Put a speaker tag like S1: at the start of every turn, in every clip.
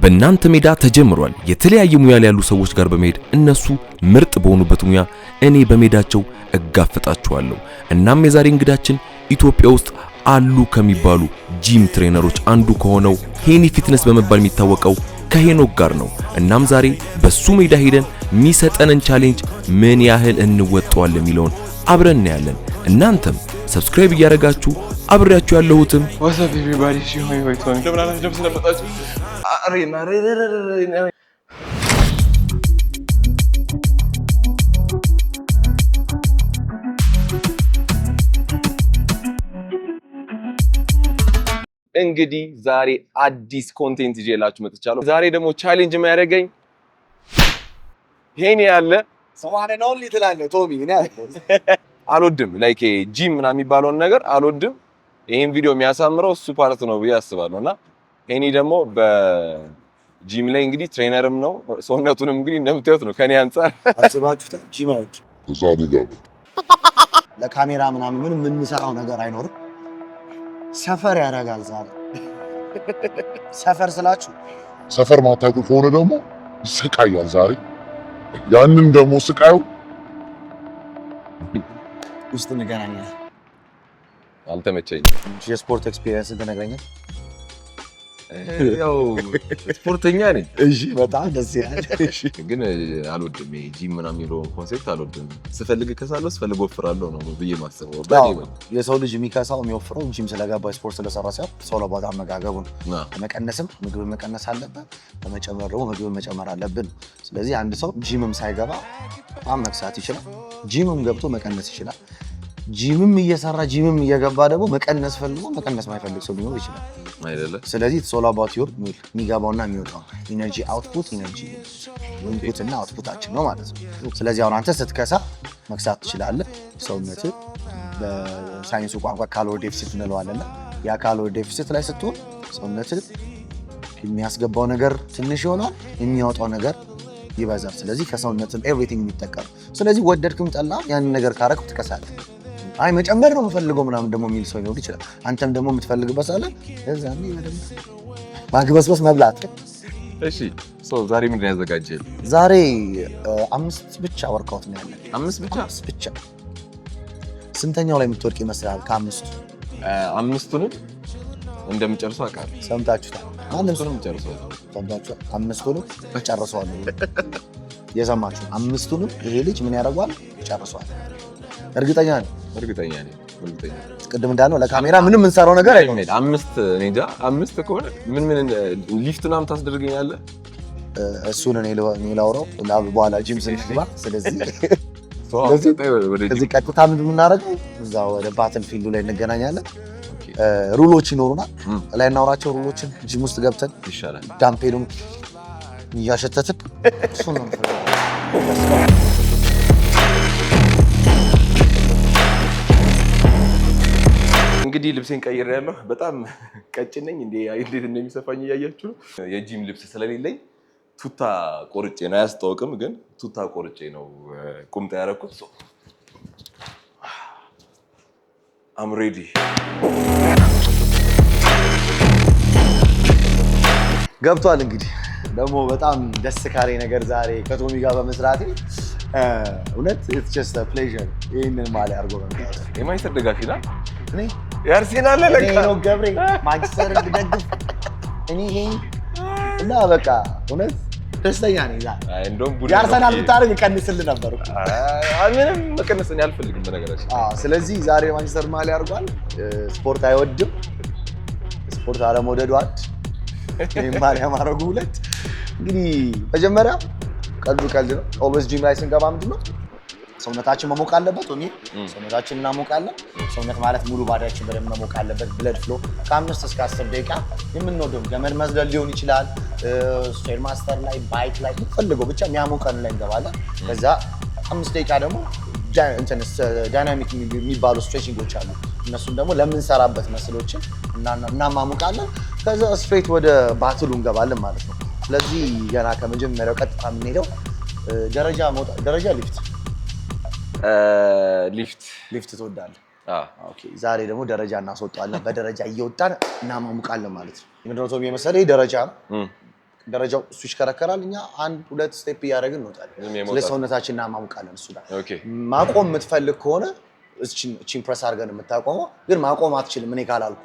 S1: በእናንተ ሜዳ ተጀምሯል። የተለያየ ሙያ ላይ ያሉ ሰዎች ጋር በመሄድ እነሱ ምርጥ በሆኑበት ሙያ እኔ በሜዳቸው እጋፍጣቸዋለሁ። እናም የዛሬ እንግዳችን ኢትዮጵያ ውስጥ አሉ ከሚባሉ ጂም ትሬነሮች አንዱ ከሆነው ሄኒ ፊትነስ በመባል የሚታወቀው ከሄኖክ ጋር ነው። እናም ዛሬ በሱ ሜዳ ሄደን የሚሰጠንን ቻሌንጅ ምን ያህል እንወጣዋለን የሚለውን አብረን እናያለን። እናንተም ሰብስክራይብ እያደረጋችሁ አብሬያችሁ ያለሁትም
S2: ወሰብ ኤቨሪባዲ ሆይ ቶሚ ለምናላችሁ ደምስ ለመጣችሁ አሬና እንግዲህ ዛሬ አዲስ ኮንቴንት ይዤላችሁ መጥቻለሁ። ዛሬ ደግሞ ቻሌንጅ የሚያደርገኝ ሄኒ ያለ
S3: ሰማነ ነው ሊትላለ ቶሚ እኔ
S2: አልወድም ላይክ ጂም ምናምን የሚባለውን ነገር አልወድም። ይሄን ቪዲዮ የሚያሳምረው እሱ ፓርት ነው ብዬ አስባለሁና ሄኒ ደግሞ በጂም ላይ እንግዲህ ትሬነርም ነው። ሰውነቱንም እንግዲህ እንደምታዩት ነው ከኔ አንፃር
S3: አስባችሁታ ጂም አውት ለካሜራ ምናምን ምን የምንሰራው ነገር አይኖርም። ሰፈር ያደርጋል ዛሬ ሰፈር ስላችሁ
S4: ሰፈር ማታውቁ ከሆነ ደግሞ ስቃያል ዛሬ ያንን ደግሞ ስቃዩ
S3: ውስጥ እንገናኛለን።
S2: አልተመቸኝም።
S3: የስፖርት ኤክስፒሪየንስ እንደነገረኝ
S2: ያው ስፖርተኛ ነኝ።
S3: እሺ በጣም ደስ ይላል።
S2: እሺ ግን አልወድም ጂም ምናምን የሚለውን ኮንሴፕት አልወድም። ስፈልግ ከሳለሁ ስፈልግ ወፍራለሁ ነው ብዬ ማስበው።
S3: የሰው ልጅ የሚከሳው የሚወፍረው ጂም ስለገባ ስፖርት ስለሰራ ሲሆን ሰው ለባታ አመጋገቡ ነው። መቀነስም ምግብ መቀነስ አለበት፣ በመጨመር ደግሞ ምግብ መጨመር አለብን። ስለዚህ አንድ ሰው ጂምም ሳይገባ በጣም መክሳት ይችላል፣ ጂምም ገብቶ መቀነስ ይችላል። ጂምም እየሰራ ጂምም እየገባ ደግሞ መቀነስ ፈልጎ መቀነስ ማይፈልግ ሰው ሊኖር ይችላል
S2: አይደለ?
S3: ስለዚህ ሶል አባውት ዩር ሚል የሚገባውና የሚወጣው ኢነርጂ አውትፑት ኢነርጂ ኢንፑት እና አውትፑታችን ነው ማለት ነው። ስለዚህ አሁን አንተ ስትከሳ መክሳት ትችላለህ። ሰውነትህ በሳይንሱ ቋንቋ ካሎሪ ዴፊሲት እንለዋለን። ያ ካሎሪ ዴፊሲት ላይ ስትሆን ሰውነትህ የሚያስገባው ነገር ትንሽ ይሆናል፣ የሚያወጣው ነገር ይበዛል። ስለዚህ ከሰውነትህ ኤቭሪቲንግ የሚጠቀም ስለዚህ ወደድክም ጠላ ያንን ነገር ካረክ ትከሳለህ። አይ መጨመር ነው የምፈልገው ምናምን ደግሞ የሚል ሰው ሊኖር ይችላል። አንተም ደግሞ የምትፈልግበት አለ እዛኔ በደንብ ማግበስበስ መብላት።
S2: እሺ ዛሬ ምንድን ነው ያዘጋጀህ?
S3: ዛሬ 5 ብቻ ወርካውት ነው ያለን። 5 ብቻ። ስንተኛው ላይ የምትወድቅ ይመስላል? ከአምስቱ
S2: አምስቱንም እንደምጨርሰው አውቃለሁ።
S3: ሰምታችሁታል?
S2: አምስቱንም ጨርሰዋል።
S3: ሰምታችኋል? 5ቱንም ጨርሰዋል። የሰማችሁ 5ቱንም ይሄ ልጅ ምን ያደርገዋል? ጨርሰዋል። እርግጠኛ ነኝ። ቅድም እንዳልነው ለካሜራ ምንም የምንሰራው ነገር አይደለም።
S2: 5 እኔ እንጃ 5 ከሆነ ምን ሊፍት ምናምን ታስደርገኛለህ?
S3: እሱን እኔ ላውራው በኋላ ጂም ስንገባ። ስለዚህ ከዚህ ቀጥታ ምንድን የምናደርገው እዛ ወደ ባትል ፊልዱ ላይ እንገናኛለን። ሩሎች ይኖሩናል። ላይ እናውራቸው ሩሎችን ጂም ውስጥ ገብተን
S2: ይሻላል።
S3: ዳምፔሉን እያሸተትን እሱ ነው
S2: እንግዲህ ልብሴን ቀይሬያለሁ። በጣም ቀጭን ነኝ። እንዴት እንደሚሰፋኝ እያያችሁ ነው። የጂም ልብስ ስለሌለኝ ቱታ ቆርጬ ነው፣ አያስታውቅም ግን ቱታ ቆርጬ ነው ቁምጣ ያደረኩት። አም ሬዲ።
S3: ገብቷል። እንግዲህ ደግሞ በጣም ደስ ካለኝ ነገር ዛሬ ከቶሚ ጋር በመስራቴ እውነት ኢትስ ጀስት አ ፕሌዠር። ይሄንን ማለት አድርጎ በመጣ
S2: የማንቸስተር ደጋፊ ነህ?
S3: እኔ
S2: የአርሴናል ለካ
S3: ነው ገብሬ ማንቸስተር ደግፍ እኔ እና በቃ እውነት ደስተኛ ነኝ።
S2: እንደውም ቡድን
S3: የአርሰናል ብታረግ ይቀንስልህ ነበር።
S2: ምንም መቀነስን አልፈልግም በነገራችን።
S3: ስለዚህ ዛሬ ማንቸስተር ማሊያ አድርጓል። ስፖርት አይወድም፣ ስፖርት አለመውደዱ አንድ፣ ይሄን ማሊያ ማድረጉ ሁለት። እንግዲህ መጀመሪያ ቀልድ ነው። ኦልዌይስ ጂም ላይ ስንገባ ምንድነው ሰውነታችን መሞቅ አለበት። ሰውነታችን እናሞቃለን። ሰውነት ማለት ሙሉ ባዳችን በደንብ መሞቅ አለበት። ብለድ ፍሎ ከ5 እስከ 10 ደቂቃ የምንወደው ገመድ መዝለል ሊሆን ይችላል፣ ስቴር ማስተር ላይ፣ ባይክ ላይ ፈልገው ብቻ የሚያሞቀን ላይ እንገባለን። ከዛ 5 ደቂቃ ደግሞ ዳይናሚክ የሚባሉ ስትሬቺንጎች አሉ። እነሱን ደግሞ ለምንሰራበት መስሎችን እናማሙቃለን። ከዛ ስትሬት ወደ ባትሉ እንገባለን ማለት ነው። ስለዚህ ገና ከመጀመሪያው ቀጥታ የምንሄደው ደረጃ ሊፍት ትወዳለህ? ኦኬ። ዛሬ ደግሞ ደረጃ እናስወጣለን። በደረጃ እየወጣን እናማሙቃለን ማለት ነው። ምንድነው ቶሚ የመሰለኝ ደረጃ ነው። ደረጃው እሱ ይሽከረከራል እኛ 1-2 ስቴፕ እያደረግን እንወጣለን ስለዚህ ሰውነታችንን እናማሙቃለን እሱ ጋር ማቆም የምትፈልግ ከሆነ እቺን ፕረስ አድርገን የምታቆመው ግን ማቆም አትችልም እኔ ካላልኩ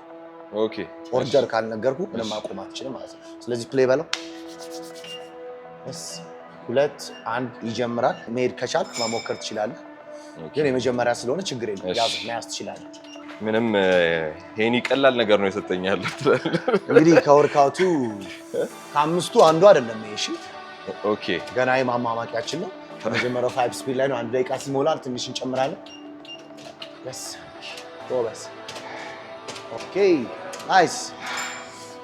S3: ኦርደር ካልነገርኩ ምንም ማቆም አትችልም ማለት ነው ስለዚህ ፕሌይ በለው 2-1 ይጀምራል መሄድ ከቻልክ መሞከር ትችላለህ ግን የመጀመሪያ ስለሆነ ችግር የለም ያዝ መያዝ ትችላለህ
S2: ምንም ሄኒ ቀላል ነገር ነው የሰጠኛል
S3: እንግዲህ ከወርካውቱ ከአምስቱ አንዱ አይደለም ይሄ እሺ
S2: ኦኬ
S3: ገና የማማማቂያችን ነው መጀመሪያው 5 ስፒድ ላይ ነው 1 ደቂቃ ሲሞላል ትንሽ እንጨምራለን yes ጎበዝ ኦኬ ናይስ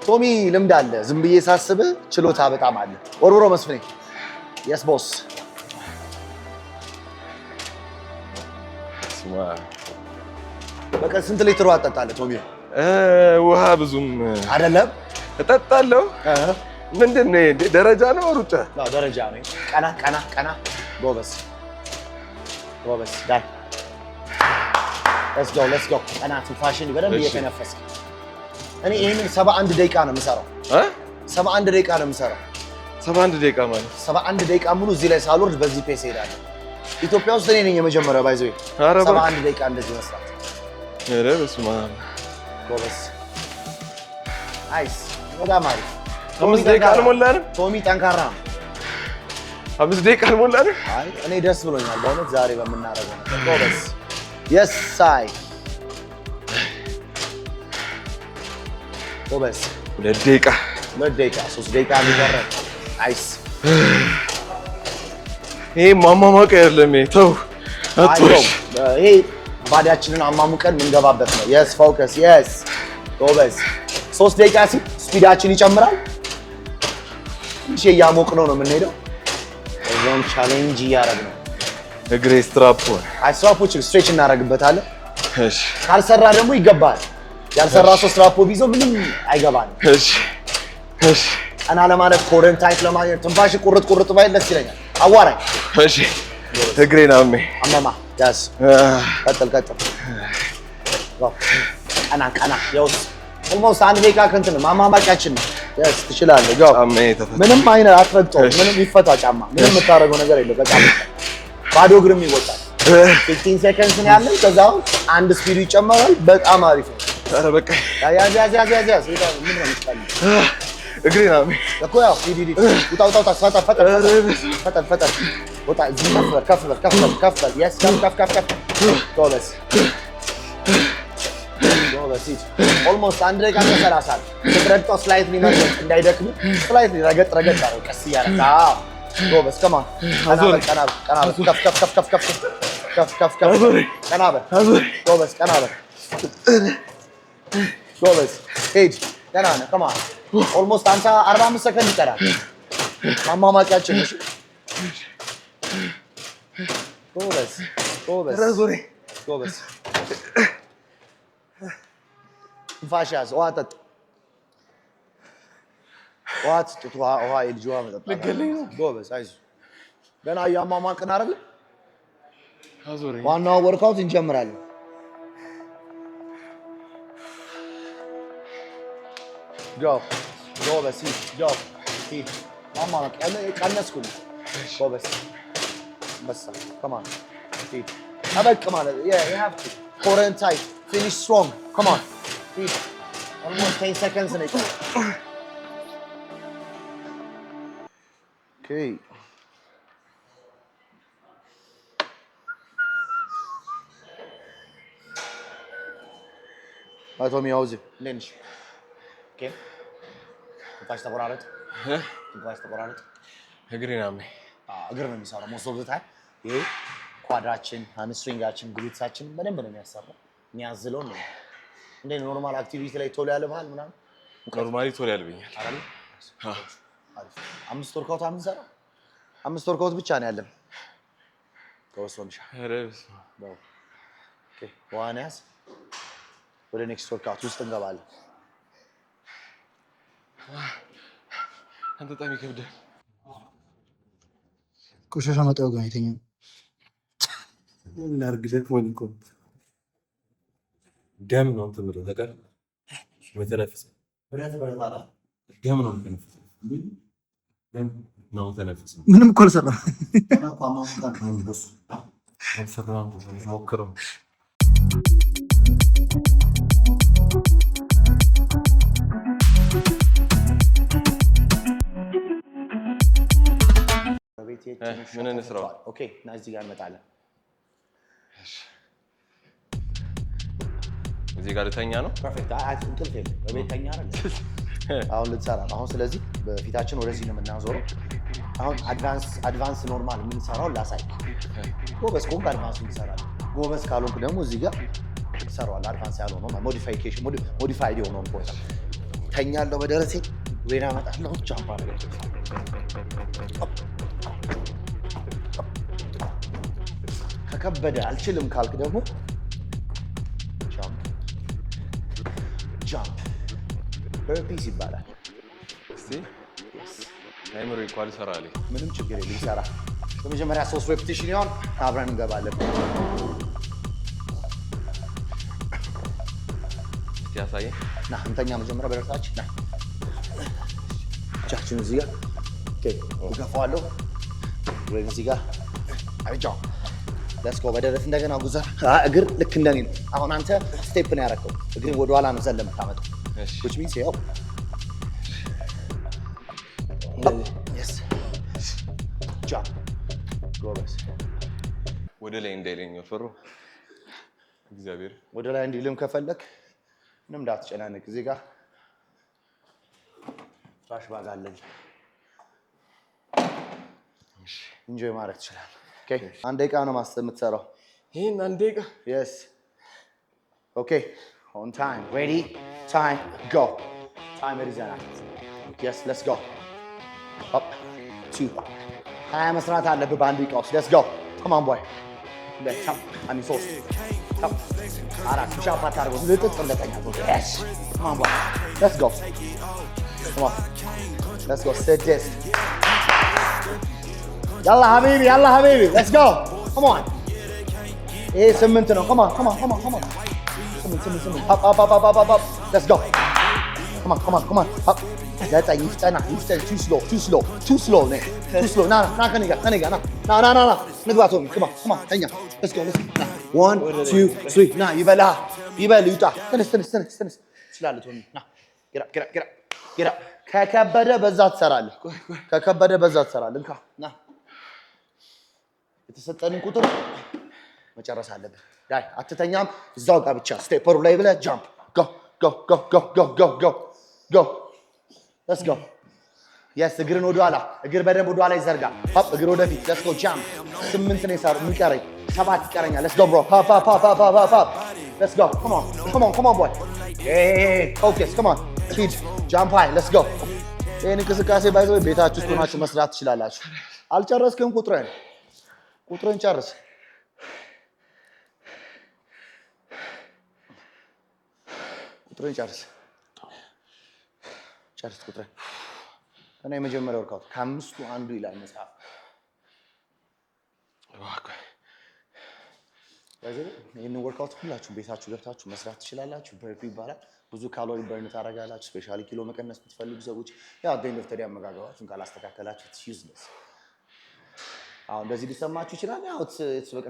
S3: ቶሚ ልምድ አለ ዝም ብዬ ሳስብ ችሎታ በጣም አለ ወርውሮ መስፍኔ yes boss
S2: ስማ
S3: በቃ ስንት ሊትር ውሃ ትጠጣለህ ቶሚ
S2: ውሃ ብዙም
S3: አይደለም
S2: እጠጣለሁ ምንድነው ደረጃ ነው ሩጫ
S3: ነው ደረጃ ነው ቀና ጎበዝ ዳይ let's go ቀና ትንፋሽን በደንብ እየተነፈስክ እኔ ይሄንን 71 ደቂቃ ነው የምሰራው 71 ደቂቃ ነው የምሰራው
S2: 71 ደቂቃ ማለት
S3: 71 ደቂቃ ሙሉ እዚህ ላይ ሳልወርድ በዚህ ፔስ ሄዳለሁ ኢትዮጵያ ውስጥ እኔ ነኝ የመጀመሪያው ባይዘው 71 ደቂቃ እንደዚህ መስራት
S2: ኧረ በስመ አብ
S3: ጎበዝ ናይስ በጣም አሪፍ
S2: 5 ደቂቃ አልሞላንም
S3: ቶሚ ጠንካራ ነው
S2: 5 ደቂቃ አልሞላንም
S3: አይ እኔ ደስ ብሎኛል በእውነት ዛሬ በመናረገው ጎበዝ yes ሳይ ጎበዝ
S2: 2 ደቂቃ
S3: 3 ደቂቃ ሊደረግ ናይስ
S2: ይሄ ማማማቅ አይደለም ተው አጥቶሽ
S3: ይሄ ባዲያችንን አማሙቀን እንገባበት ነው yes focus yes ጎበዝ 3 ደቂቃ ስፒዳችን ይጨምራል እሺ ያሞቅ ነው የምንሄደው እዛም ቻሌንጅ ያደረግነው
S2: እግሬ ስትራፕ
S3: ስትራፖች ስትሬች እናደርግበታለን
S2: እሺ
S3: ካልሰራ ደግሞ ይገባል ያልሰራ ሰው ስትራፖ ቢዞ ምንም አይገባንም
S2: እሺ
S3: ቀና ለማለት ኮረንት ታይት ለማለት ትንፋሽ ቁርጥ ባይል ደስ ይለኛል አዋራኝ
S2: እሺ እግሬን
S3: አመማ ያስ ቀጥል ቀና ያውስ almost 1 ደቂቃ ከንትን ማማማቂያችን ነው ያስ ትችላለህ ጋር ምንም አይነት አትረግጠው ምንም ይፈታ ጫማ ምንም የምታረገው ነገር የለም በቃ ባዶ እግርም ይወጣል 15 seconds ነው ያለው ከዛው አንድ ስፒዱ ይጨመራል በጣም አሪፍ ነው
S2: ኧረ በቃ
S3: ያዝ ምን ነው የምትፈልግ
S2: እግሬን
S3: እኮ ያው ዲዲ ውጣ ፈጠን ወጣ ከፍ yes ከፍ ጎበዝ almost 1 ደቂቃ ከ30 ስትረግጠው ስላይትሊ መርገጥ እንዳይደክም ስላይትሊ ረገጥ አለው ቀስ እያደረግ ጎበዝ ከማን ቀና ከፍ ቀና ጎበዝ ቀና ጎበዝ ሄድ ቀና ነው ከማን almost 45 ሰከንድ ይቀራል ማማማቂያችን እሺ ጎበዝ ፋሻስ ዋጣት ውሃ የልጅዋ መጠጣት ጎበዝ አይዞህ ገና እያማማቅን አይደል ዋናው ወርካውት እንጀምራለን ጎበዝ ሂድ ማማማቅ ያለ ቀነስኩኝ ጎበዝ በሳ ከማን ሂድ ጠበቅ ማለት you have to current tight finish strong come on ሂድ almost 10 seconds ነው okay አቶሚ ያውዝ ለንሽ ኦኬ ትንፋሽ ተቆራረጥ
S2: እግሬን
S3: እግር ነው የሚሰራው most of the time ይሄ ኳድራችን ሃምስትሪንጋችን ግሉትሳችን በደንብ ነው የሚያሰራው የሚያዝለው ነው እንደ ኖርማል አክቲቪቲ ላይ ቶሎ ያለባል ምናምን
S2: ኖርማሊ ቶሎ ያልብኛል
S3: አይደል አሪፍ 5 ወርካውት አንሰራ 5 ወርካውት ብቻ ነው ያለን ከወሰንሻ
S2: ረብስ
S3: ኦኬ ዋናስ ወደ ኔክስት ወርካውት ውስጥ እንገባለን
S2: አንተ በጣም ይከብዳል
S5: ቆሻሻ መጣው ጋር የተኛው
S1: ምን አርግደት ወንኮ ደም ነው ተብሎ ተቀር መተነፈስ ደም ነው ተነፈስ
S2: ነው ተነፍስ
S5: ምንም እኮ አልሰራም።
S2: አልሰራም ሞክረው ምን እንስራው?
S3: ኦኬ እና እዚህ ጋር እንመጣለን።
S2: እዚህ ጋር ልተኛ ነው።
S3: ፐርፌክት። እንቅልፍ የለም በቤት ተኛ አይደል? አሁን ልትሰራ ነው። አሁን ስለዚህ በፊታችን ወደዚህ ነው የምናዞረው። አሁን አድቫንስ ኖርማል የምንሰራው ላሳይ። ጎበዝ ከሆንክ አድቫንስ እንሰራለን። ጎበዝ ካልሆንክ ደግሞ እዚህ ጋር ትሰራዋለህ። አድቫንስ ያልሆነው ሞዲፋይድ የሆነውን ቦታ ተኛለሁ። በደረሴ ሬና እመጣለሁ። ጃምፕ አደረገ ከከበደ አልችልም ካልክ ደግሞ ጃምፕ በርፒስ ይባላል።
S2: እስቲ አይምሮ ይቋል ሰራለኝ።
S3: ምንም ችግር የለም ይሰራ። በመጀመሪያ 3 ሬፒቲሽን ይሆን አብረን እንገባለን።
S2: እስቲ ያሳየኝ።
S3: ና እንተኛ መጀመሪያ በደረሳችን ና እጃችን እዚህ ጋር ኦኬ እገፋዋለሁ ወይ እዚህ ጋር አይጫው ሌትስ ጎ በደረት እንደገና ጉዘር እግር ልክ እንደኔ ነው። አሁን አንተ ስቴፕ ነው ያደረገው። እግር ወደ ኋላ ነው ዘለ የምታመጣው which means ያው yes jump ጎበዝ
S2: ወደ ላይ እንዳይለኝ ፈሩ እግዚአብሔር
S3: ወደ ላይ እንዲልም ከፈለክ ምንም እንዳትጨናነቅ እዚህ ጋር ፍላሽ ባግ አለኝ ኢንጆይ ማድረግ ትችላለህ። ኦኬ አንድ ደቂቃ ነው የምትሰራው።
S2: ይሄን አንድ ደቂቃ
S3: yes okay on time ready time go time is on yes let's go up 2 መስራት አለብህ በአንድ ደቂቃ ውስጥ let's go come on boy let's up I mean ሶስት up አራት ቻፓ ታርጎ ልጥጥ እንደተኛ yes come on boy let's go come on let's go sit this يلا حبيبي let's go come on ايه سمنت ነው come on سمن up let's go come on up ዘጠኝ ይፍጠና too slow ና ከኔ ጋር ና ንግባ ቶሚ come on ተኛ let's go 1 2 3 ና ይበል ይውጣ ተነስ ትችላለህ ቶሚ ና get up ከከበደ በዛ ትሰራለህ እንካ ና የተሰጠንን ቁጥር መጨረስ አለብህ። ዳይ አትተኛም። እዛው ጋር ብቻ ስቴፐሩ ላይ ብለህ ጃምፕ go let's go yes እግርን ወደ ኋላ እግር በደንብ ወደ ኋላ ይዘርጋ ሆፕ እግር ወደፊት let's go jump 8 ነው የሰራው የሚቀረኝ 7 ይቀረኛል let's go bro hop let's go come on boy hey focus come on speed jump high let's go ይሄን እንቅስቃሴ ባይዘው ቤታችሁ ውስጥ ሆናችሁ መስራት ትችላላችሁ። አልጨረስክም ቁጥርን ጨርስ ቁጥርን እና የመጀመሪያው ወርካውት ከአምስቱ አንዱ ይላል መጽሐፍ። ይህንን ወርካውት ሁላችሁም ቤታችሁ ገብታችሁ መስራት ትችላላችሁ። በርፒ ይባላል። ብዙ ካሎሪ በርን ታደርጋላችሁ። ስፔሻሊ ኪሎ መቀነስ የምትፈልጉ ሰዎች ያው ደንደፍ ተዲያ አመጋገባችሁን ካላስተካከላችሁ ዩዝለስ። አሁን እንደዚህ ሊሰማችሁ ይችላል። ያው በቃ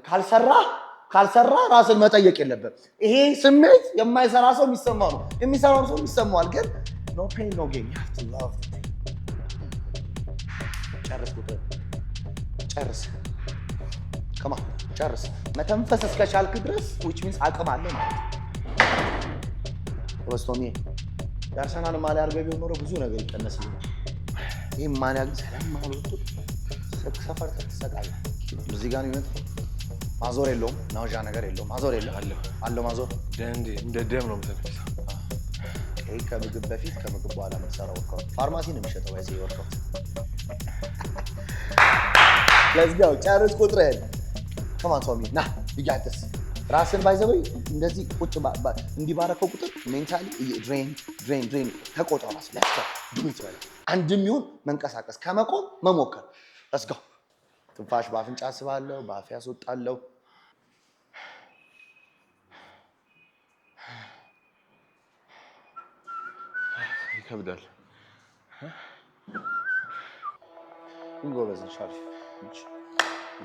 S3: ካልሰራ ራስን መጠየቅ የለበት። ይሄ ስሜት የማይሰራ ሰው የሚሰማው ነው። የሚሰራው ሰው ይሰማዋል። ግን no pain no gain. You have to love the thing. ጨርስ come on ጨርስ። መተንፈስ እስከቻልክ ድረስ which means አቅም አለ ማለት ነው። ወስቶሚ የአርሰናል ማሊያ አድርገህ ቢሆን ኖሮ ብዙ ነገር ይቀነስልኛል። ይሄ ማሊያ ግን ሰላም ማለት ሰፈር ተሰቃየ። እዚህ ጋር ነው ማዞር የለውም ናውዣ ነገር የለውም። ማዞር የለም አለው ማዞር
S2: እንደ ደም ነው የምትነፍሰው።
S3: ይሄ ከምግብ በፊት ከምግብ በኋላ መሰራው ወርካውት ፋርማሲ ነው የሚሸጠው። በዚህ ወርካውት let's go ጨርስ ቁጥርህን come on ቶሚ ና you got this ራስን ባይዘበይ እንደዚህ ቁጭ እንዲባረከው ቁጥር ሜንታሊ ድሬን ተቆጣው ራስ let's go do it right አንድም ይሁን መንቀሳቀስ ከመቆም መሞከር let's go ትንፋሽ በአፍንጫ አስባለሁ በአፍ ያስወጣለሁ።
S2: ይከብዳል።
S3: ጎበዝ ሻርፍ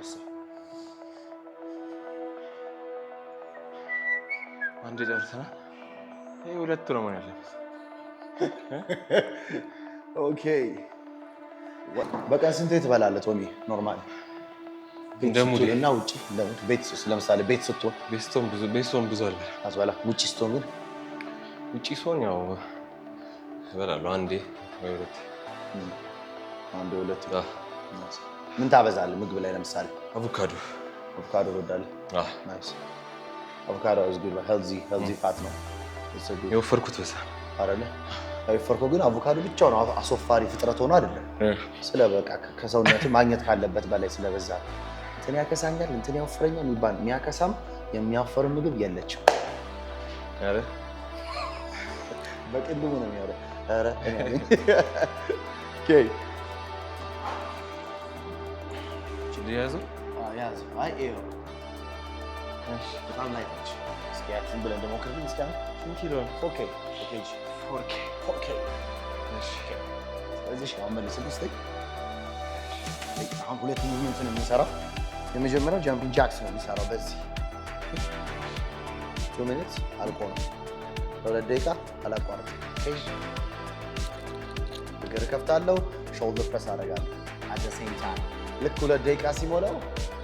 S3: እሺ
S2: አንዴ ጨርሰናል። ይሄ ሁለት ነው ማለት ነው።
S3: ኦኬ በቀን ስንት ትበላለህ ቶሚ? ኖርማሊ እና ውጪ ቤት ለምሳሌ ቤት ስትሆን
S2: ቤስቶን ብዙ አለ
S3: አስበላ። ውጪ ስትሆን ግን
S2: ውጪ ስትሆን ያው እበላለሁ አንዴ ወይ ሁለት።
S3: ምን ታበዛለህ ምግብ ላይ? ለምሳሌ
S2: አቮካዶ
S3: ትወዳለህ? ናይስ አቮካዶ is good healthy fat ነው።
S2: የወፈርኩት በዛ
S3: አይደለ? የወፈርከው ግን አቮካዶ ብቻውን አሶፋሪ ፍጥረት ሆኖ አይደለም። ስለ በቃ ከሰውነት ማግኘት ካለበት በላይ ስለበዛ እንትን ያከሳኛል እንትን ያወፍረኛል የሚባል የሚያከሳም የሚያወፍር ምግብ የለችም።
S2: አረ
S3: በቅድሙ ነው የሚያወራው። አረ ኦኬ
S2: ያዙ
S3: ያዙ። አይ ይኸው በጣም ላይ ነች። እስኪ ያችን ብለን ደግሞ ከዚህ እስኪ
S2: ስንት ኪሎ ነው?
S3: ኦኬ እሺ እዚህ አሁን መልስልኝ እስኪ። አሁን ሁለት ሙቭመንት ነው የምንሰራው። የመጀመሪያው ጃምፒንግ ጃክስ ነው የሚሰራው። በዚህ 2 ሚኒትስ አልቆ ነው ለሁለት ደቂቃ አላቋርጥም። እግር ከፍታለሁ፣ ሾልደር ፕረስ አደርጋለሁ። አት ዘ ሴም ታይም ልክ 2 ደቂቃ ሲሞላው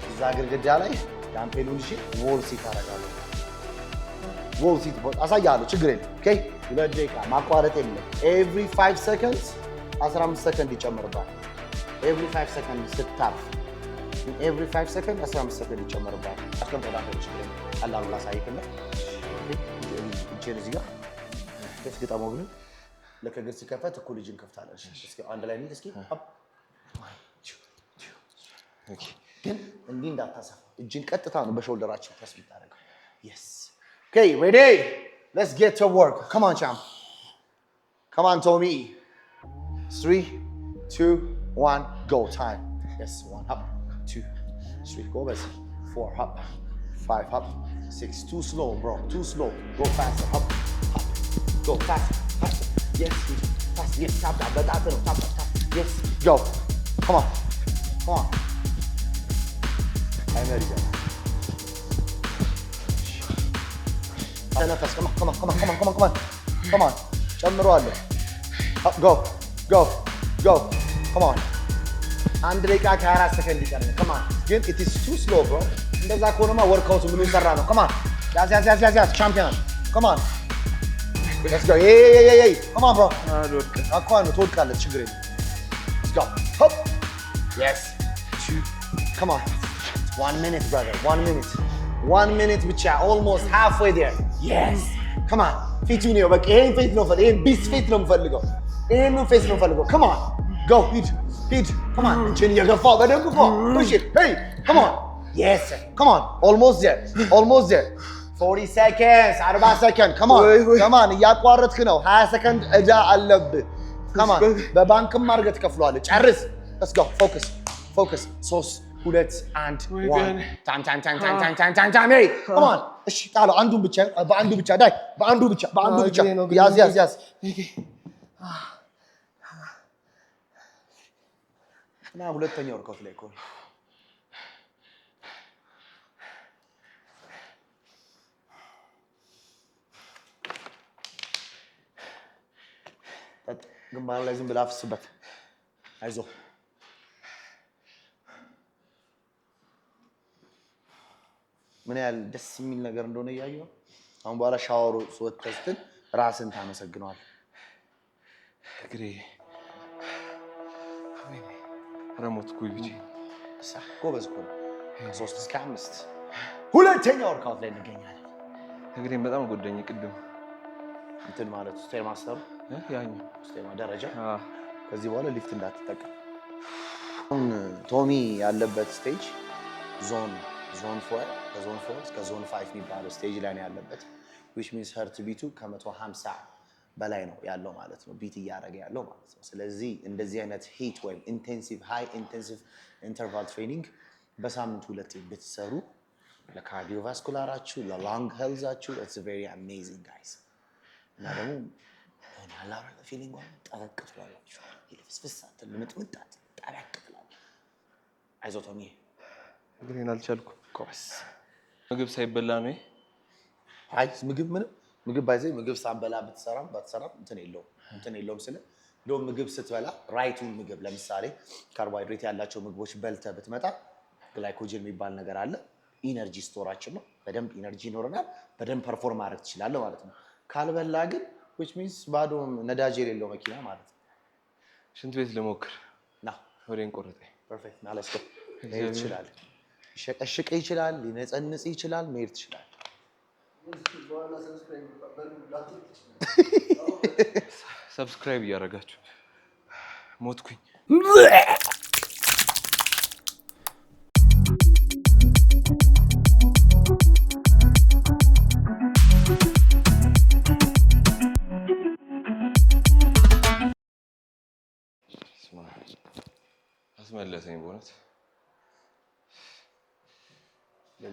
S3: እዛ ግድግዳ ላይ ዳምፔሉን እሺ ዎል ሲት አደርጋለሁ። ዎል ሲት አሳያለሁ፣ ችግር የለም። ኦኬ 2 ደቂቃ ማቋረጥ የለም። ኤቭሪ 5 ሰከንድስ 15 ሰከንድ ይጨምርባል። ኤቭሪ 5 ሰከንድ ስታርፍ ኤቭሪ 5 ሰከንድ 15 ሰከንድ ይጨምርባል። አስቀምጠላችሁ ችግር የለም። ቀላሉ ላሳይክና እጄን እዚህ ጋር ከፍ ግጣመው ግን ልክ እግር ሲከፈት እኩል እጅን ከፍታለሽ። እስኪ አንድ ላይ እንሂድ እስኪ አፕ ግን እንዲህ እንዳታሰፋ እጅን ቀጥታ ነው በሾልደራችን ፕረስ የምታደርገው። yes okay ready let's get to work come on champ come on Tommy 3 2 1 go time yes 1 up 2 3 go best 4 up 5 up 6 too slow bro too slow go faster up go faster yes fast yes tap tap yes go come on energy ተነፈስ come on ጨምረዋለሁ go come on 1 ደቂቃ ከ24 ሰከንድ ይቀርም come on ግን it is too slow bro እንደዛ ከሆነማ ወርክአውት ምን ይሰራ ነው come on ያዝ ቻምፒዮን come on let's go hey come on bro አኳን ትወድቃለህ ችግር የለም let's go hop yes 2 come on 1 minute brother 1 minute ብቻ almost halfway there yes come on ፊቱ ነው በቃ ይሄን ፌት ነው ፈልገው ይሄን ቢስ ፌት ነው ፈልገው ይሄን ፌት ነው ፈልገው come on go hit come on እቺን እየገፋው በደንብ እኮ push it hey come on yes come on almost there 40 seconds 40 seconds come on እያቋረጥክ ነው 20 ሰከንድ እዳ አለብህ come on በባንክም አድርገህ ትከፍለዋለህ ጨርስ let's go focus 3 2 1 time hey come on እሺ ጣለው አንዱን ብቻ በአንዱ ብቻ ዳይ በአንዱ ብቻ ያዝ እና ሁለተኛው ወርክአውት ላይ እኮ ግንባር ላይ ዝም ብለህ አፍስበት አይዞህ ምን ያህል ደስ የሚል ነገር እንደሆነ እያየሁ አሁን በኋላ ሻወሩ ወጥተህ ራስን ታመሰግነዋል።
S2: እግሬ ረሞት ኩይብጂ
S3: ጎበዝ እኮ ነው። 3 እስከ 5 ሁለተኛው ወርክአውት ላይ እንገኛለን።
S2: እግሬን በጣም ጎዳኝ ቅድም
S3: እንትን ማለት ስቴር ማስተር
S2: ያኛው
S3: ስቴር ደረጃ ከዚህ በኋላ ሊፍት እንዳትጠቀም። ቶሚ ያለበት ስቴጅ ዞን 4 ከዞን 4 እስከ ዞን 5 የሚባለው ስቴጅ ላይ ነው ያለበት which means heart beat ከ150 በላይ ነው ያለው ማለት ነው ቢት እያደረገ ያለው ማለት ነው። ስለዚህ እንደዚህ አይነት ሂት ወይም ኢንቴንሲቭ ሃይ ኢንቴንሲቭ ኢንተርቫል ትሬኒንግ በሳምንት 2 ብትሰሩ ለካርዲዮቫስኩላራችሁ ለላንግ ሄልዛችሁ it's very amazing guys እና ደግሞ አላራ ፊሊንግ ጠበቅ ትላላችሁ ይልፍስፍሳት ልምጥምጣት ጠበቅ ትላላችሁ አይዞቶሚ
S2: እግሬን አልቻልኩም።
S3: ኮርስ
S2: ምግብ ሳይበላ ነው።
S3: አይ ምግብ ባይዘይ ምግብ ሳንበላ ብትሰራም ባትሰራም እንትን የለውም ስለ እንደውም ምግብ ስትበላ ራይቱን ምግብ ለምሳሌ ካርቦሃይድሬት ያላቸው ምግቦች በልተህ ብትመጣ ግላይኮጅን የሚባል ነገር አለ። ኢነርጂ ስቶራችን ነው። በደንብ ኢነርጂ ይኖረናል። በደንብ ፐርፎርም ማድረግ ትችላለህ ማለት ነው። ካልበላ ግን which means ባዶ ነዳጅ የሌለው መኪና ማለት ነው።
S2: ሽንት ቤት ልሞክር።
S3: ና
S2: ወሬን ቆረጠኝ።
S3: ፐርፌክት ማለት ነው። መሄድ ትችላለህ። ይሸቀሽቅ ይችላል፣ ሊነጸንጽ ይችላል። መሄድ ትችላለህ።
S2: ሰብስክራይብ እያደረጋችሁ ሞትኩኝ። አስመለሰኝ በእውነት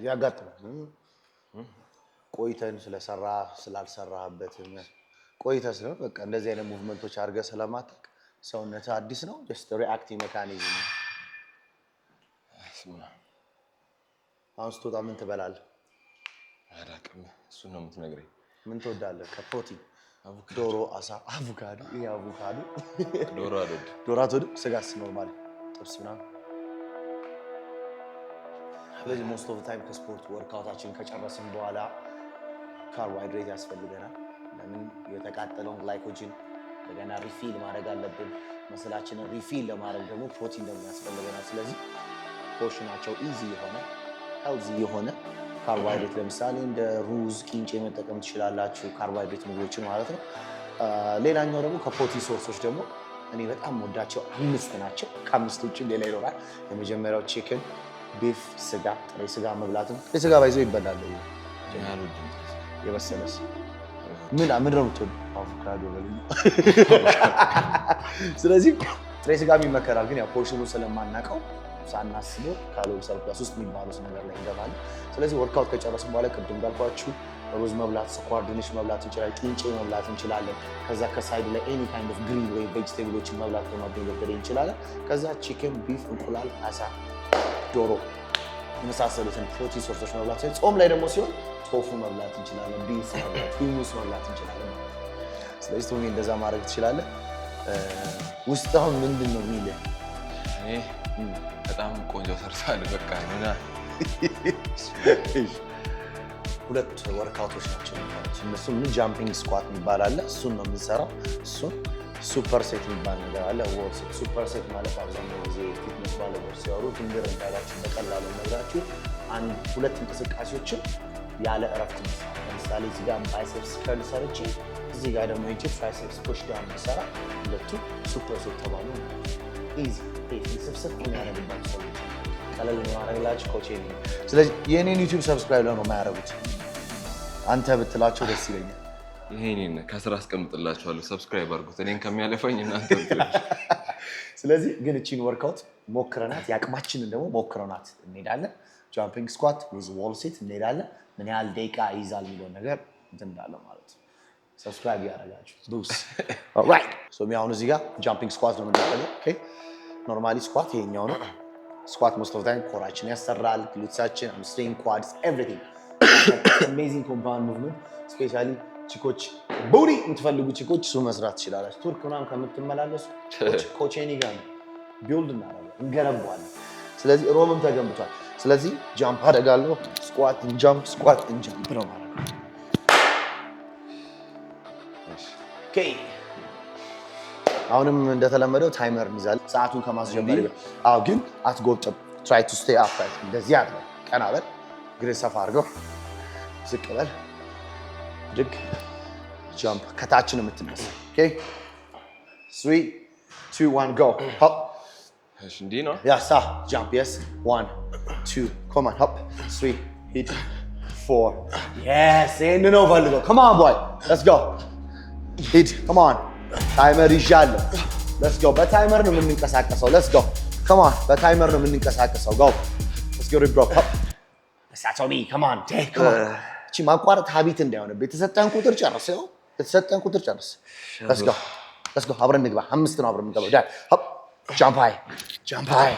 S3: ያጋጥማል። ቆይተን ስለሰራ ስላልሰራህበት ቆይተህ ስለሆነ በቃ እንደዚህ አይነት ሙቭመንቶች አድርገህ ስለማታውቅ ሰውነት አዲስ ነው። ጀስት ሪአክቲቭ ሜካኒዝም ነው። አሁን ስትወጣ ምን ትበላለህ?
S2: አላውቅም። እሱን ነው የምትነግረኝ።
S3: ምን ትወዳለህ? ከፕሮቲን ዶሮ፣ አሳ፣ አቮካዶ። ይሄ አቮካዶ
S2: ዶሮ አልወድም።
S3: ዶሮ አትወድም? ስጋስ ኖርማሊ ጥብስ ምናምን። ስለዚህ ሞስት ኦፍ ታይም ከስፖርት ወርክአውታችን ከጨረስን በኋላ ካርቦሃይድሬት ያስፈልገናል። ለምን? የተቃጠለውን ግላይኮጅን እንደገና ሪፊል ማድረግ አለብን። መስላችንን ሪፊል ለማድረግ ደግሞ ፕሮቲን ደግሞ ያስፈልገናል። ስለዚህ ፖርሽናቸው ኢዚ የሆነ ሄልዚ የሆነ ካርቦሃይድሬት ለምሳሌ እንደ ሩዝ፣ ቂንጬ መጠቀም ትችላላችሁ። ካርቦሃይድሬት ምግቦችን ማለት ነው። ሌላኛው ደግሞ ከፕሮቲን ሶርሶች ደግሞ እኔ በጣም ወዳቸው 5 ናቸው። ከ5 ውጭ ሌላ ይኖራል። የመጀመሪያው ቺክን፣ ቢፍ፣ ስጋ፣ ጥሬ ስጋ መብላትም ጥሬ ስጋ ባይዘው ይበላል። የበሰለስ ምን ነው የምትወዱ? አቮካዶ በልኝ። ስለዚህ ጥሬ ስጋ ይመከራል፣ ግን ያው ፖርሽኑ ስለማናውቀው ሳናስበው ካሎሪ ሰርፕላስ ውስጥ የሚባሉት ነገር ላይ እንገባለን። ስለዚህ ወርክአውት ከጨረስን በኋላ ቅድም እንዳልኳችሁ ሩዝ መብላት፣ ስኳር ድንች መብላት እንችላለን፣ ቂንጬ መብላት እንችላለን። ከዛ ከሳይድ ላይ ኤኒ ካይንድ ኦፍ ግሪን ወይ ቬጂቴብሎችን መብላት በማድረግ እንችላለን። ከዛ ቺክን፣ ቢፍ፣ እንቁላል፣ አሳ፣ ዶሮ የመሳሰሉትን ፕሮቲን ሶርሶች መብላት ሲሆን ጾም ላይ ደግሞ ሲሆን ቶፉ መብላት እንችላለን፣ ቢንስ መብላት፣ ሁሙስ መብላት እንችላለን። ስለዚህ ቶሚ እንደዛ ማድረግ ትችላለህ። ውስጥ አሁን ምንድን ነው የሚልህ?
S2: እኔ በጣም ቆንጆ ሰርታል። በቃ ምን
S3: ሁለት ወርክአውቶች ናቸው የሚባሉት። እነሱም ጃምፒንግ ስኳት የሚባል አለ። እሱን ነው የምንሰራው። እሱን ሱፐር ሴት የሚባል ነገር አለ። ሱፐር ሴት ማለት አብዛኛው ጊዜ ፊትነስ ባለሙያዎች ሲያወሩ ድንገር እንዳላችሁ በቀላሉ ነግራችሁ ሁለት እንቅስቃሴዎችን ያለ እረፍት መስራት። ለምሳሌ እዚህ ጋር ባይሴፕስ ከርል ሰርቼ እዚህ ጋር ደግሞ ሂጅ ትራይሴፕስ ፑሽ ዳውን ብሰራ ሁለቱ ሱፐር ሴት ተባሉ። ኢዚ ስብስብ የሚያደርግባቸው ሰዎች ቀለል ማድረግላችሁ ኮቼ ነው። ስለዚህ የእኔን ዩቲዩብ ሰብስክራይብ ነው የማያደርጉት። አንተ ብትላቸው ደስ ይለኛል።
S2: ይሄን ከስራ አስቀምጥላችኋለሁ። ሰብስክራይብ አድርጉት እኔን ከሚያለፈኝ እናንተ።
S3: ስለዚህ ግን እቺን ወርክአውት ሞክረናት የአቅማችንን ደግሞ ሞክረናት እንሄዳለን። ጃምፒንግ ስኳት ዊዝ ዋል ሴት እንሄዳለን። ምን ያህል ደቂቃ ይይዛል የሚለውን ነገር እንትን እንዳለ ማለት ነው። ሰብስክራይብ ያደርጋችሁ ቡስ ኦልራይት። ሶ አሁን እዚህ ጋር ጃምፒንግ ስኳት ነው የምናደርገው። ኦኬ ኖርማሊ ስኳት ይሄኛው ነው። ስኳት ሞስት ኦፍ ታይም ኮራችን ያሰራል፣ ግሉትሳችን፣ ሃምስትሪንግ፣ ኳድስ ኤቭሪቲንግ አሜዚንግ ኮምፓውንድ ሙቭመንት። ስፔሻሊ ቺኮች ቦዲ የምትፈልጉ ቺኮች እሱ መስራት ትችላላችሁ። ቱርክ ምናምን ከምትመላለሱ ኮቼኒ ጋር ነው ቢልድ እናደርጋለን፣ እንገነባለን። ስለዚህ ሮምም ተገንብቷል። ስለዚህ ጃምፕ አደርጋለሁ። ስኳት ኢንጃምፕ፣ ስኳት ኢንጃምፕ ነው ማለት ነው። ኦኬ አሁንም እንደተለመደው ታይመር እንይዛለን። ሰዓቱን ከማስጀመር ግን አትጎብጥም። ትራይ ቱ ስቴይ አፕራይት። እንደዚህ አለ። ቀና በል፣ እግርህን ሰፋ አድርገው፣ ዝቅ በል፣ ድግ፣ ጃምፕ። ከታችን የምትነሳ ኦኬ 3 2 1 ጎ ሆፕ።
S2: እሺ እንዴ ነው
S3: ያሳ ጃምፕ የስ 1 2 ኮም ኦን ሆፕ 3 ሂት 4 የስ ኤንድ ነው ፈልገው ኮም ኦን ቦይ ሌትስ ጎ ሂት ኮም ኦን ታይመር ይዣለሁ። ሌትስ ጎ በታይመር ነው የምንንቀሳቀሰው። ሌትስ ጎ ኮም ኦን በታይመር ነው የምንንቀሳቀሰው። ጎ ሌትስ ጎ ብሮ ሆፕ ሳቶሚ ኮም ኦን ቴክ ኮም ኦን። እቺ ማቋረጥ ሀቢት እንዳይሆንብህ የተሰጠን ቁጥር ጨርስ። ያው የተሰጠን ቁጥር ጨርስ። ሌትስ ጎ አብረን እንግባ። 5 ነው አብረን እንገባው። ዳይ ሆፕ ጃምፕ ሃይ ጃምፕ ሃይ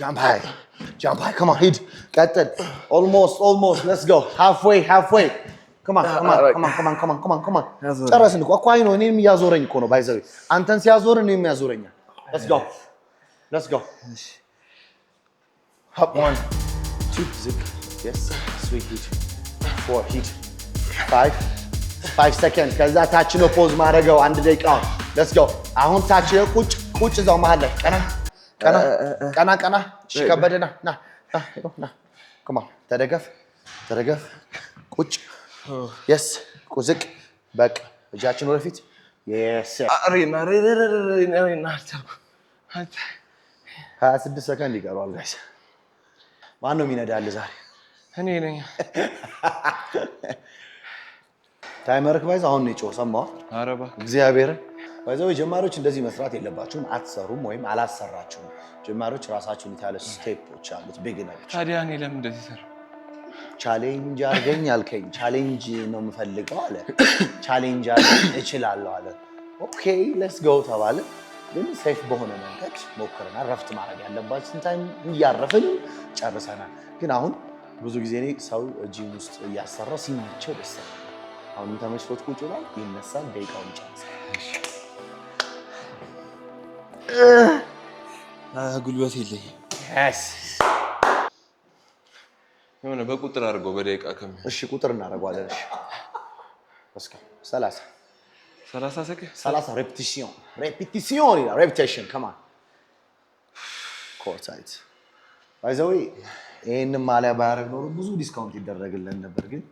S3: Jump high. Jump high. Come on, hit. ቀጥል. Almost. Let's go. Halfway. Come on. ጨረስን እኮ አይ ነው እኔም ያዞረኝ እኮ ነው ባይዘው አንተን ሲያዞር እኔም ያዞረኛል Let's go Hop 1 2 zig yes sweet hit 4 hit 5 seconds ከዛ ታች ነው ፖዝ ማድረገው 1 ደቂቃ Let's go አሁን ታች ቁጭ እዛው መሃል ላይ ቀና እሺ ከበደና ና Come on ተደገፍ ቁጭ Yes ቁዝቅ በቃ እጃችን ወደፊት Yes
S2: አሬና
S3: 26 ሰከንድ ይቀራል ጋይስ ማን ነው የሚነዳል ዛሬ
S2: እኔ ነኝ
S3: ታይመርክ ባይዝ አሁን ነው ጮህ ሰማው
S2: አረባ
S3: እግዚአብሔር ባይዘው ጀማሪዎች እንደዚህ መስራት የለባችሁም አትሰሩም ወይም አላሰራችሁም ጀማሪዎች ራሳችሁን የታለ ስቴፖች አሉት ቢጊነሮች
S2: ታዲያ እኔ ለምን እንደዚህ ሰራ
S3: ቻሌንጅ አርገኝ አልከኝ ቻሌንጅ ነው የምፈልገው አለ ቻሌንጅ አርገኝ እችላለሁ አለ ኦኬ ሌትስ ጎ ተባለ ግን ሴፍ በሆነ መንገድ ሞክረና ረፍት ማድረግ ያለባችን ታይም እያረፍን ጨርሰናል ግን አሁን ብዙ ጊዜ እኔ ሰው ጂም ውስጥ እያሰራ ሲመቸው ደስ ይላል አሁን ተመችቶት ቁጭ ብሏል ይነሳል ደቂቃውን ይጨርሳል
S2: ጉልበት የለኝ
S3: yes
S2: የሆነ በቁጥር አድርገው በደቂቃ ከሚ
S3: እሺ ቁጥር እናደርገዋለን እሺ እስከ 30
S2: ሰከንድ
S3: 30 repetition ይላል repetition come on core tight by the way ይሄን ማሊያ ባያረግ ኖሮ ብዙ ዲስካውንት ይደረግልን ነበር ግን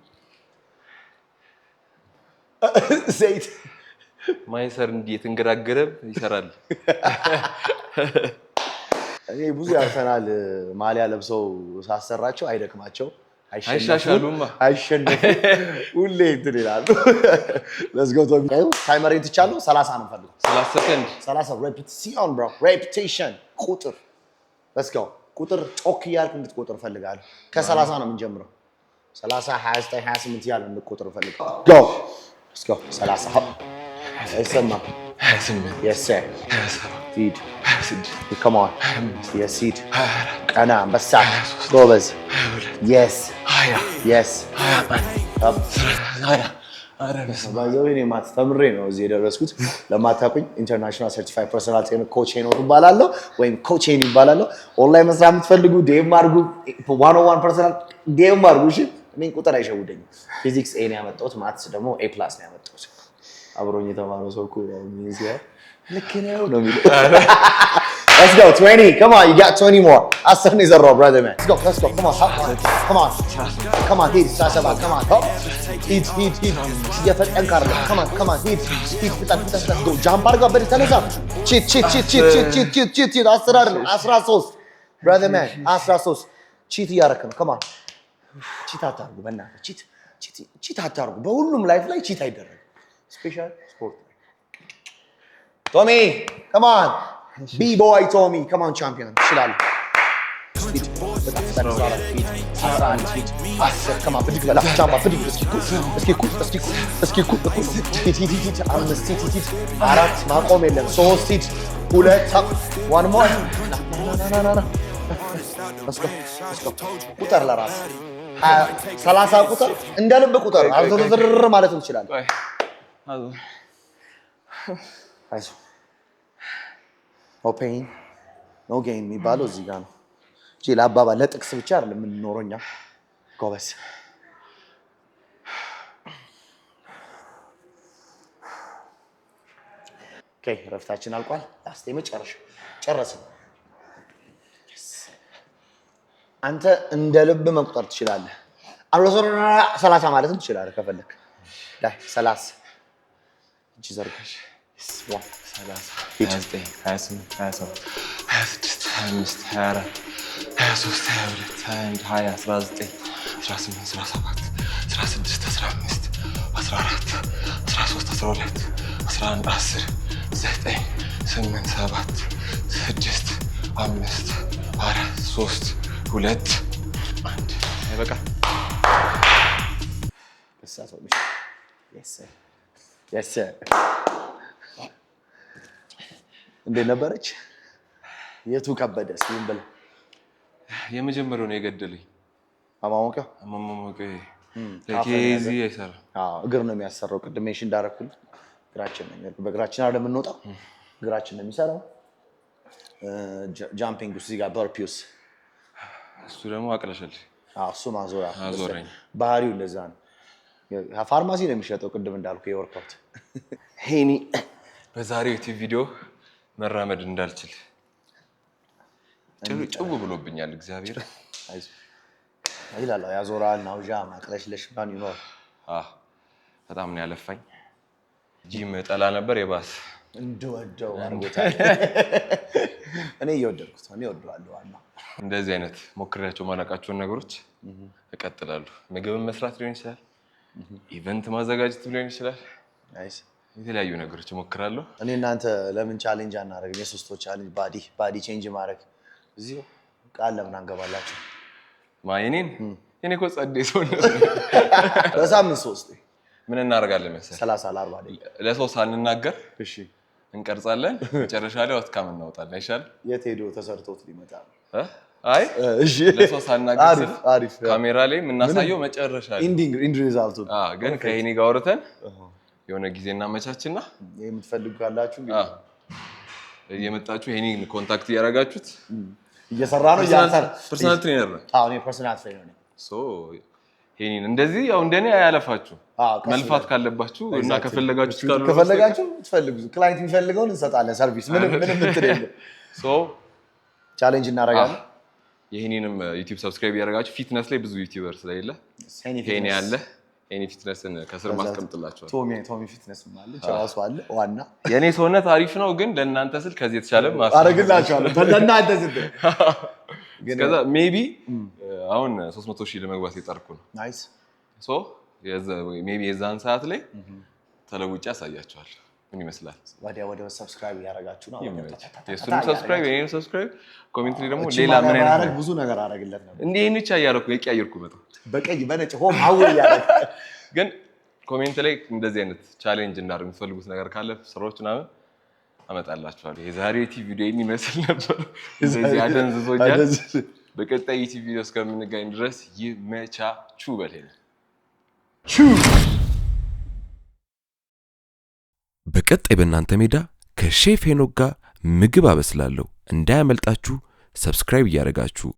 S3: ዘይት
S2: ማይሰር እንዴት እንገራገረብ ይሰራል
S3: እኔ ብዙ ያርሰናል ማሊያ ለብሰው ሳሰራቸው አይደክማቸው
S2: አይሻሻሉማ
S3: አይሸነፉ ሁሌ እንትን ይላሉ let's go to ታይመር እንትቻለሁ 30 ነው ፈልገው
S2: 30 ሰከንድ
S3: 30 repetition bro repetition ቁጥር let's go ቁጥር ጮክ ያልክ እንድትቆጥር ፈልጋለሁ ከ30 ነው የምንጀምረው 30 29 28 ያለ እንድትቆጥር ፈልጋለሁ go let's go 30 hop አይሰማ
S2: 28
S3: yes sir feed come on yes seat ቀና አንበሳ ጎበዝ yes up ባይዘው እኔ ማስተምሬ ነው እዚህ የደረስኩት ለማታውቁኝ ኢንተርናሽናል ሰርቲፋይድ ፐርሰናል ትሬነር ኮች ሄኖክ ይባላለሁ ወይም ኮች ሄን ይባላለሁ ኦንላይን መስራት የምትፈልጉ ዴም አድርጉ 101 ፐርሰናል ዴም አድርጉ እሺ እኔን ቁጥር አይሸውደኝም ፊዚክስ ኤ ነው ያመጣሁት ማትስ ደግሞ ኤ ፕላስ ነው ያመጣሁት አብሮኝ የተማረው ሰው እኮ ሚዚያ ልክ ነው የሚለው Let's go 20 come on you got 20 more አስር ነው የዘራው brother man let's go come on hit ሳሰባ come on hit እየፈጠንክ አይደል come on hit ፍጠን go jump አድርጋ በል ተነሳ cheat 10 አይደለም 13 brother man 13 cheat እያደረክ ነው come on cheat አታርጉ በእናትህ cheat አታርጉ በሁሉም ላይፍ ላይ cheat አይደረግም ስፔሻል ስፖርት Tommy come on B-boy Tommy come on champion ይችላል come on ብድግ በላ ቻምባ ብድግ እስኪ አራት ማቆም የለም 3 ሂድ 2 one more let's go ቁጥር ለራስ 30 ቁጥር እንደ ልብ ቁጥር አዝርዝር ማለት እንችላለን አይዞህ no pain no gain የሚባለው እዚህ ጋር ነው እጂ ለአባባል ለጥቅስ ብቻ አይደለም የምንኖረኛ ጎበስ ኦኬ ረፍታችን አልቋል ላስት የመጨረሻ ጨረስን አንተ እንደ ልብ መቁጠር ትችላለህ 30 ማለት ትችላለህ ከፈለክ ላይ 30 እጂ ዘርጋሽ 30 29 28 27 26 25 24 23 22 21 19 18 17 16 15 14 13 12 11 10 9 8 7 6 5 4 3 2 1 አይበቃ yes sir እንዴት ነበረች የቱ ከበደ እስኪ እንበል
S2: የመጀመሪያው ነው የገደለኝ።
S3: አማሞቂያ
S2: ለኬዚ አይሰራ።
S3: እግር ነው የሚያሰራው። ቅድም ሜንሽን እንዳደረኩል እግራችን ነው የሚያደርገው። በእግራችን አይደል የምንወጣው፣ እግራችን ነው የሚሰራው። ጃምፒንግ እዚህ ጋር በርፒውስ፣
S2: እሱ ደግሞ አቅለሸል።
S3: እሱ ማዞሪያ
S2: አዞረኝ።
S3: ባህሪው እንደዛ ነው። ፋርማሲ ነው የሚሸጠው። ቅድም እንዳልኩ የወርክአውት
S2: ሄኒ በዛሬው ዩቲዩብ ቪዲዮ መራመድ እንዳልችል ጭው ብሎብኛል። እግዚአብሔር
S3: ይላል ያዞራል። ናውዣ ማቅለሽለሽ ማን ይኖር
S2: በጣም ነው ያለፋኝ። ጂም ጠላ ነበር የባስ
S3: እንደወደው አርጎታል። እኔ እየወደድኩት ነው። እኔ እወደዋለሁ። ዋና
S2: እንደዚህ አይነት ሞክሬያቸው ማላውቃቸውን ነገሮች እቀጥላለሁ። ምግብን መስራት ሊሆን ይችላል፣ ኢቨንት ማዘጋጀት ሊሆን ይችላል።
S3: ናይስ
S2: የተለያዩ ነገሮች እሞክራለሁ።
S3: እኔ እናንተ ለምን ቻሌንጅ አናደርግም? የሶስቶች ቻሌንጅ ባዲ ቼንጅ ማድረግ እዚሁ ቃል ለምን አንገባላችሁ?
S2: ማይኔን እኔ እኮ ጸዴ ሰው ነው።
S3: በሳምንት 3
S2: ምን እናደርጋለን መሰለህ?
S3: 30 ለ40 ደቂቃ
S2: ለሰው ሳንናገር
S3: እሺ
S2: እንቀርጻለን። መጨረሻ ላይ አውትካም እናወጣለን። አይሻልም?
S3: የት ሄዶ ተሰርቶት ሊመጣ ነው?
S2: አይ
S3: እሺ
S2: ለሰው ሳንናገር
S3: አሪፍ
S2: ካሜራ ላይ የምናሳየው መጨረሻ ላይ
S3: ኢንድ ሪዛልቱ።
S2: ግን ከሄኒ ጋር አውርተን የሆነ ጊዜ እናመቻችና
S3: የምትፈልጉ ካላችሁ
S2: እየመጣችሁ ሄኒን ኮንታክት እያደረጋችሁት
S3: እየሰራ ነው።
S2: ፐርሰናል ትሬነር ነው።
S3: እኔ ፐርሰናል ትሬነር ነኝ።
S2: ሄኒን እንደዚህ ያው እንደኔ አያለፋችሁ። መልፋት ካለባችሁ እና ከፈለጋችሁ
S3: ትፈልጉ ክላይንት የሚፈልገውን እንሰጣለን። ሰርቪስ ምንም እንትን የለም። ቻሌንጅ እናደርጋለን።
S2: የሄኒንም ዩቲዩብ ሰብስክራይብ ያደርጋችሁ። ፊትነስ ላይ ብዙ ዩቲዩበር ስለሌለ ሄኒ አለ። ሄኒ ፊትነስን ከስር ማስቀምጥላችኋል።
S3: ቶሚ ፊትነስ ማለት ራሱ አለ። ዋና
S2: የኔ ሰውነት አሪፍ ነው፣ ግን ለእናንተ ስል ከዚህ የተሻለ
S3: አደርግላችኋለሁ። ለእናንተ ስል
S2: ከዛ ሜቢ አሁን 300,000 ለመግባት የጠርኩ ነው።
S3: ናይስ
S2: ሜቢ የዛን ሰዓት ላይ ተለውጬ ያሳያችኋል ምን ይመስላል።
S3: ወደ ሰብስክራይብ ያደርጋችሁ ነው።
S2: የእሱንም ሰብስክራይብ የኔንም ሰብስክራይብ ኮሜንት ላይ ደግሞ ሌላ ምን አይነት
S3: ብዙ ነገር አደርግለት ነበር።
S2: እንዴ ይሄን ብቻ እያደረኩ የቀያየርኩ መጣሁ።
S3: በቀይ በነጭ ሆም አውል ያደረኩ።
S2: ግን ኮሜንት ላይ እንደዚህ አይነት ቻሌንጅ እንዳደርግ የምትፈልጉት ነገር ካለ ስራዎች ምናምን አመጣላችኋለሁ። የዛሬው ዩቲዩብ ቪዲዮ የሚመስል ነበር። እንደዚህ አደንዝዞኛል። በቀጣይ ዩቲዩብ ቪዲዮ እስከምንገናኝ ድረስ ይመቻችሁ። በሌላ
S1: በቀጣይ በእናንተ ሜዳ ከሼፍ ሄኖክ ጋር ምግብ አበስላለሁ። እንዳያመልጣችሁ ሰብስክራይብ እያደረጋችሁ